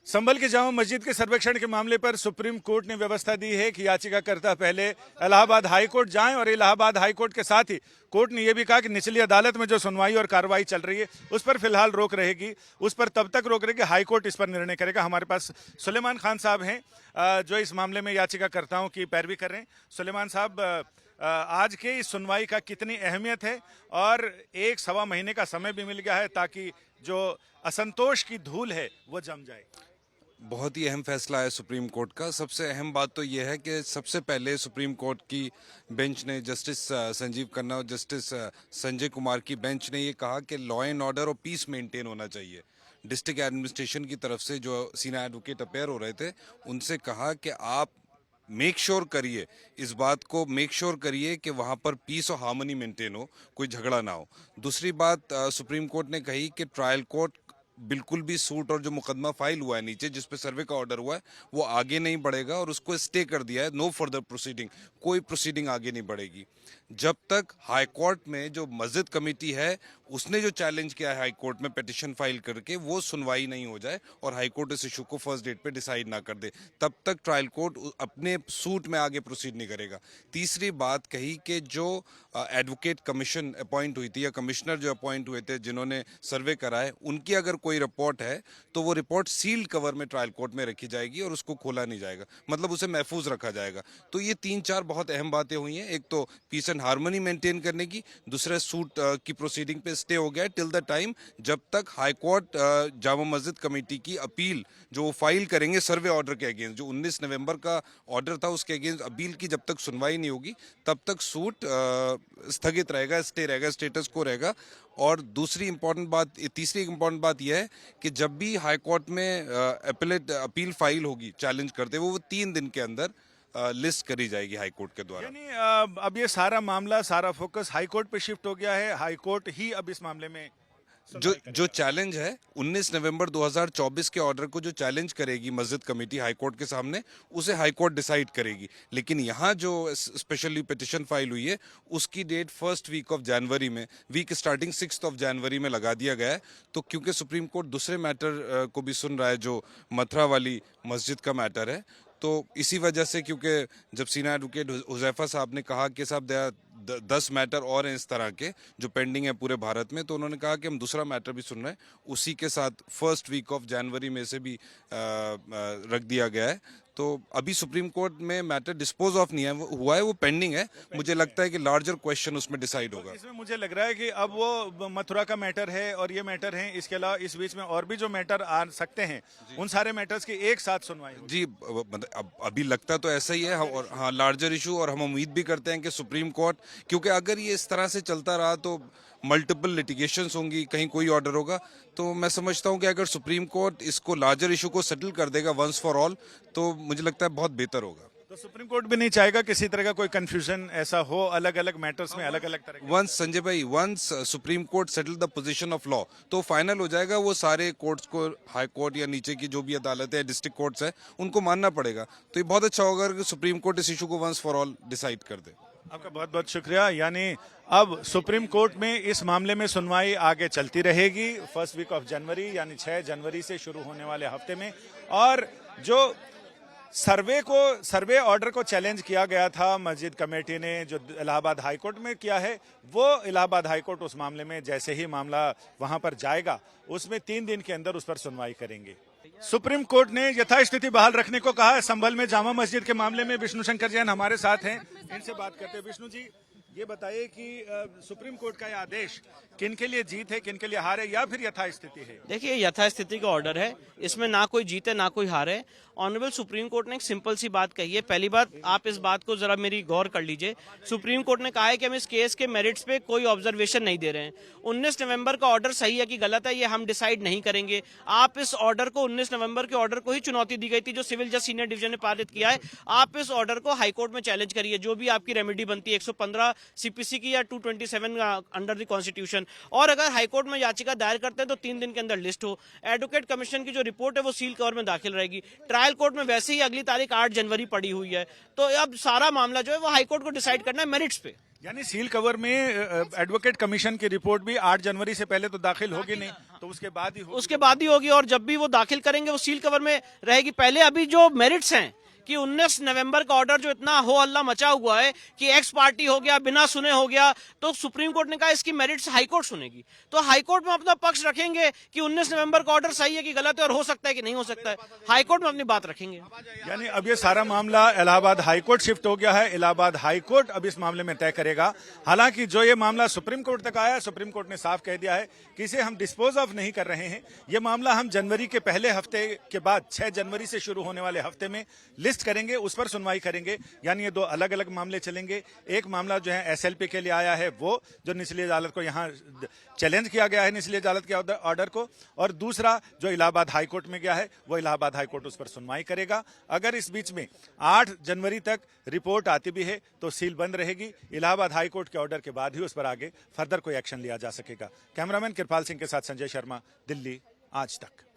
संभल की जामा मस्जिद के सर्वेक्षण के मामले पर सुप्रीम कोर्ट ने व्यवस्था दी है कि याचिकाकर्ता पहले इलाहाबाद हाई कोर्ट जाएं और इलाहाबाद हाई कोर्ट के साथ ही कोर्ट ने यह भी कहा कि निचली अदालत में जो सुनवाई और कार्रवाई चल रही है उस पर फिलहाल रोक रहेगी, उस पर तब तक रोक रहेगी हाई कोर्ट इस पर निर्णय करेगा। हमारे पास सुलेमान खान साहब हैं जो इस मामले में याचिकाकर्ताओं की पैरवी कर रहे हैं। सुलेमान साहब, आज के इस सुनवाई का कितनी अहमियत है और एक सवा महीने का समय भी मिल गया है ताकि जो असंतोष की धूल है वो जम जाए। बहुत ही अहम फैसला है सुप्रीम कोर्ट का। सबसे अहम बात तो यह है कि सबसे पहले सुप्रीम कोर्ट की बेंच ने, जस्टिस संजीव खन्ना और जस्टिस संजय कुमार की बेंच ने ये कहा कि लॉ एंड ऑर्डर और पीस मेंटेन होना चाहिए। डिस्ट्रिक्ट एडमिनिस्ट्रेशन की तरफ से जो सीनियर एडवोकेट अपेयर हो रहे थे उनसे कहा कि आप मेक श्योर करिए, इस बात को मेक श्योर करिए कि वहाँ पर पीस और हार्मनी मेंटेन हो, कोई झगड़ा ना हो। दूसरी बात सुप्रीम कोर्ट ने कही कि ट्रायल कोर्ट बिल्कुल भी सूट और जो मुकदमा फाइल हुआ है नीचे जिस पे सर्वे का ऑर्डर हुआ है वो आगे नहीं बढ़ेगा और उसको स्टे कर दिया है। नो फर्दर प्रोसीडिंग, कोई प्रोसीडिंग आगे नहीं बढ़ेगी जब तक हाई कोर्ट में जो मस्जिद कमेटी है उसने जो चैलेंज किया है हाई कोर्ट में पिटीशन फाइल करके वो सुनवाई नहीं हो जाए और हाई कोर्ट इस इशू को फर्स्ट डेट पे डिसाइड ना कर दे, तब तक ट्रायल कोर्ट अपने सूट में आगे प्रोसीड नहीं करेगा। तीसरी बात कही कि जो एडवोकेट कमीशन अपॉइंट हुई थी या कमिश्नर जो अपॉइंट हुए थे जिन्होंने सर्वे कराए, उनकी अगर कोई रिपोर्ट है तो वो रिपोर्ट सील्ड कवर में ट्रायल कोर्ट में रखी जाएगी और उसको खोला नहीं जाएगा, मतलब उसे महफूज रखा जाएगा। तो ये 3-4 बहुत अहम बातें हुई हैं। एक तो पीस एंड हार्मनी मेंटेन करने की, दूसरा सूट की प्रोसीडिंग पे स्टे हो गया टिल द टाइम जब तक high court Jama Masjid committee की अपील जो वो फाइल करेंगे सर्वे ऑर्डर के अगेंस्ट, जो 19 नवंबर का ऑर्डर था उसके अगेंस्ट अपील की जब तक सुनवाई नहीं होगी तब तक सूट स्थगित रहेगा, स्टे रहेगा, स्टेटस को रहेगा। और तीसरी इंपॉर्टेंट बात यह है कि जब भी हाई कोर्ट में अपील फाइल होगी चैलेंज करते वो 3 दिन के अंदर लिस्ट करी जाएगी हाई कोर्ट के द्वारा। यानी अब ये सारा मामला, सारा फोकस हाई कोर्ट पे शिफ्ट हो गया है। हाई कोर्ट ही अब इस मामले में जो चैलेंज है 19 नवंबर 2024 के ऑर्डर को जो चैलेंज करेगी मस्जिद कमेटी हाई कोर्ट के सामने, उसे हाई कोर्ट डिसाइड करेगी। लेकिन यहाँ जो स्पेशली पिटीशन फाइल हुई है उसकी डेट फर्स्ट वीक ऑफ जनवरी में, वीक स्टार्टिंग 6 जनवरी में लगा दिया गया है। तो क्योंकि सुप्रीम कोर्ट दूसरे मैटर को भी सुन रहा है जो मथुरा वाली मस्जिद का मैटर है, तो इसी वजह से, क्योंकि जब सीनियर एडवोकेट हुजैफा साहब ने कहा कि साहब 10 मैटर और हैं इस तरह के जो पेंडिंग है पूरे भारत में, तो उन्होंने कहा कि हम दूसरा मैटर भी सुन रहे हैं, उसी के साथ फर्स्ट वीक ऑफ जनवरी में से भी रख दिया गया है। तो अभी सुप्रीम कोर्ट में मैटर डिस्पोज ऑफ नहीं है, हुआ है, वो पेंडिंग है। मुझे लगता है कि लार्जर क्वेश्चन उसमें डिसाइड होगा। इसमें मुझे लग रहा है कि अब वो मथुरा का मैटर है और ये मैटर है, इसके अलावा इस बीच में और भी जो मैटर आ सकते हैं उन सारे मैटर्स की एक साथ सुनवाई होगी। जी, अभी लगता तो ऐसा ही है। और हाँ, लार्जर इशू, और हम उम्मीद भी करते हैं कि सुप्रीम कोर्ट, क्योंकि अगर ये इस तरह से चलता रहा तो मल्टीपल लिटिगेशंस होंगी, कहीं कोई ऑर्डर होगा, तो मैं समझता हूं कि अगर सुप्रीम कोर्ट इसको लार्जर इशू को सेटल कर देगा वंस फॉर ऑल, तो मुझे लगता है बहुत बेहतर होगा। तो सुप्रीम कोर्ट भी नहीं चाहेगा किसी तरह का कोई कंफ्यूजन ऐसा हो अलग अलग मैटर्स में, अलग अलग तरह वंस संजय भाई, once Supreme Court settle the position of law तो फाइनल हो जाएगा। वो सारे कोर्ट्स को, हाई कोर्ट या नीचे की जो भी अदालतें हैं, डिस्ट्रिक्ट कोर्ट्स है, उनको मानना पड़ेगा। तो ये बहुत अच्छा होगा अगर सुप्रीम कोर्ट इस इशू को वंस फॉर ऑल डिसाइड कर दे। आपका बहुत बहुत शुक्रिया। यानी अब सुप्रीम कोर्ट में इस मामले में सुनवाई आगे चलती रहेगी फर्स्ट वीक ऑफ जनवरी, यानी 6 जनवरी से शुरू होने वाले हफ्ते में। और जो सर्वे ऑर्डर को चैलेंज किया गया था मस्जिद कमेटी ने जो इलाहाबाद हाई कोर्ट में किया है, वो इलाहाबाद हाई कोर्ट उस मामले में जैसे ही मामला वहां पर जाएगा उसमें 3 दिन के अंदर उस पर सुनवाई करेंगे। सुप्रीम कोर्ट ने यथास्थिति बहाल रखने को कहा है। संभल में जामा मस्जिद के मामले में विष्णु शंकर जैन हमारे साथ हैं, इनसे बात करते हैं। विष्णु जी, ये बताइए कि सुप्रीम कोर्ट का यह आदेश किन के लिए जीत है, किन के लिए हार है, या फिर यथास्थिति है? देखिए, यथास्थिति का ऑर्डर है, इसमें ना कोई जीत है ना कोई हार है। ऑनरेबल सुप्रीम कोर्ट ने एक सिंपल सी बात कही है। पहली बात, आप इस बात को जरा मेरी गौर कर लीजिए। सुप्रीम कोर्ट ने कहा है कि हम इस केस के मेरिट्स पे कोई ऑब्जर्वेशन नहीं दे रहे हैं। 19 नवंबर का ऑर्डर सही है कि गलत है, ये हम डिसाइड नहीं करेंगे। आप इस ऑर्डर को, 19 नवंबर के ऑर्डर को ही चुनौती दी गई थी जो सिविल जज सीनियर डिवीजन ने पारित किया है। आप इस ऑर्डर को हाईकोर्ट में चैलेंज करिए, जो भी आपकी रेमेडी बनती है 115 सीपीसी की या 227 अंडर द कॉन्स्टिट्यूशन। और अगर हाईकोर्ट में याचिका दायर करते हैं तो 3 दिन के अंदर लिस्ट हो। एडवोकेट कमीशन की जो रिपोर्ट है वो सील कवर में दाखिल रहेगी। ट्रायल कोर्ट में वैसे ही अगली तारीख 8 जनवरी पड़ी हुई है। तो अब सारा मामला जो है वो हाईकोर्ट को डिसाइड करना है मेरिट्स पे। यानी सील कवर में एडवोकेट कमीशन की रिपोर्ट भी 8 जनवरी से पहले तो दाखिल होगी नहीं, तो उसके बाद ही होगी। उसके बाद ही होगी, और जब भी वो दाखिल करेंगे वो सील कवर में रहेगी। पहले अभी जो मेरिट्स हैं कि 19 नवंबर का ऑर्डर जो इतना हो हल्ला मचा हुआ है कि एक्स पार्टी हो गया, बिना सुने हो गया, तो सुप्रीम कोर्ट ने कहा इसकी मेरिट्स हाईकोर्ट सुनेगी। तो हाईकोर्ट में अपना पक्ष रखेंगे कि 19 नवंबर का ऑर्डर सही है कि गलत है, और हो सकता है कि नहीं हो सकता है, हाईकोर्ट में अपनी बात रखेंगे। यानी अब ये सारा मामला इलाहाबाद हाईकोर्ट शिफ्ट हो गया है। इलाहाबाद हाईकोर्ट अब इस मामले में तय करेगा। हालांकि जो ये मामला सुप्रीम कोर्ट तक आया, सुप्रीम कोर्ट ने साफ कह दिया है कि इसे हम डिस्पोज ऑफ नहीं कर रहे हैं। ये मामला हम जनवरी के पहले हफ्ते के बाद 6 जनवरी से शुरू होने वाले हफ्ते में लिस्ट करेंगे, उस पर सुनवाई करेंगे। यानी ये 2 अलग अलग मामले चलेंगे। एक मामला जो है एसएलपी के लिए आया है, वो जो निचली अदालत को यहाँ चैलेंज किया गया है, निचली अदालत के ऑर्डर को, और दूसरा जो इलाहाबाद हाईकोर्ट में गया है, वो इलाहाबाद हाईकोर्ट उस पर सुनवाई करेगा। अगर इस बीच में 8 जनवरी तक रिपोर्ट आती भी है तो सील बंद रहेगी। इलाहाबाद हाईकोर्ट के ऑर्डर के बाद ही उस पर आगे फर्दर कोई एक्शन लिया जा सकेगा। कैमरामैन कृपाल सिंह के साथ संजय शर्मा, दिल्ली आज तक।